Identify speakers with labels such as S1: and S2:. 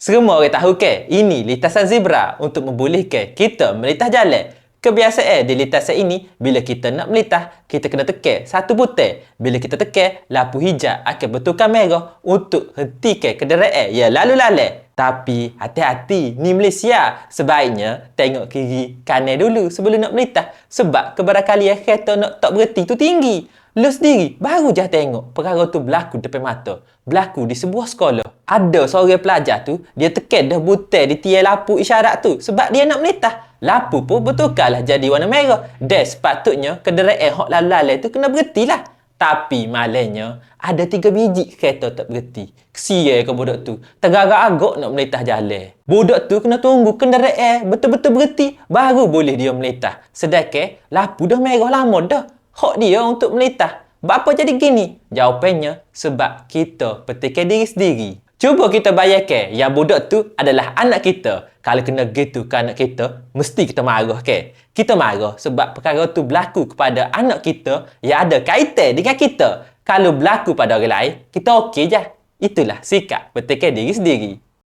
S1: Semua orang tahu ke, ini lintasan zebra untuk membolehkan kita melintas jalan. Kebiasaan di lintasan ini, bila kita nak melintas, kita kena tekan satu butang. Bila kita tekan, lampu hijau akan bertukar merah untuk hentikan kenderaan yang lalu lalang. Tapi hati-hati, ni Malaysia. Sebaiknya tengok kiri kanan dulu sebelum nak melintas. Sebab kebarangkalian kereta nak tak berhenti tu tinggi. Lu sendiri baru je tengok perkara tu berlaku depan mata. Berlaku di sebuah sekolah. Ada seorang pelajar tu, dia tekan dah butang di tiang lampu isyarat tu sebab dia nak melintas. Lampu pun bertukarlah jadi warna merah. Dan sepatutnya kenderaan hok lalu-lalang tu kena berhentilah. Tapi malangnya, ada 3 biji kereta tak berhenti. Kesian ke budak tu. Tergagak-agak nak melintas jalan. Budak tu kena tunggu kenderaan betul-betul berhenti, baru boleh dia melintas. Sedangkan, lampu dah merah lama dah. Hak dia untuk melintas. Bapa jadi gini? Jawapannya, sebab kita petikan diri sendiri. Cuba kita bayangkan yang budak tu adalah anak kita. Kalau kena gitu ke anak kita, mesti kita marah ke? Kita marah sebab perkara tu berlaku kepada anak kita yang ada kaitan dengan kita. Kalau berlaku pada orang lain, kita okey je. Itulah sikap petikan diri sendiri.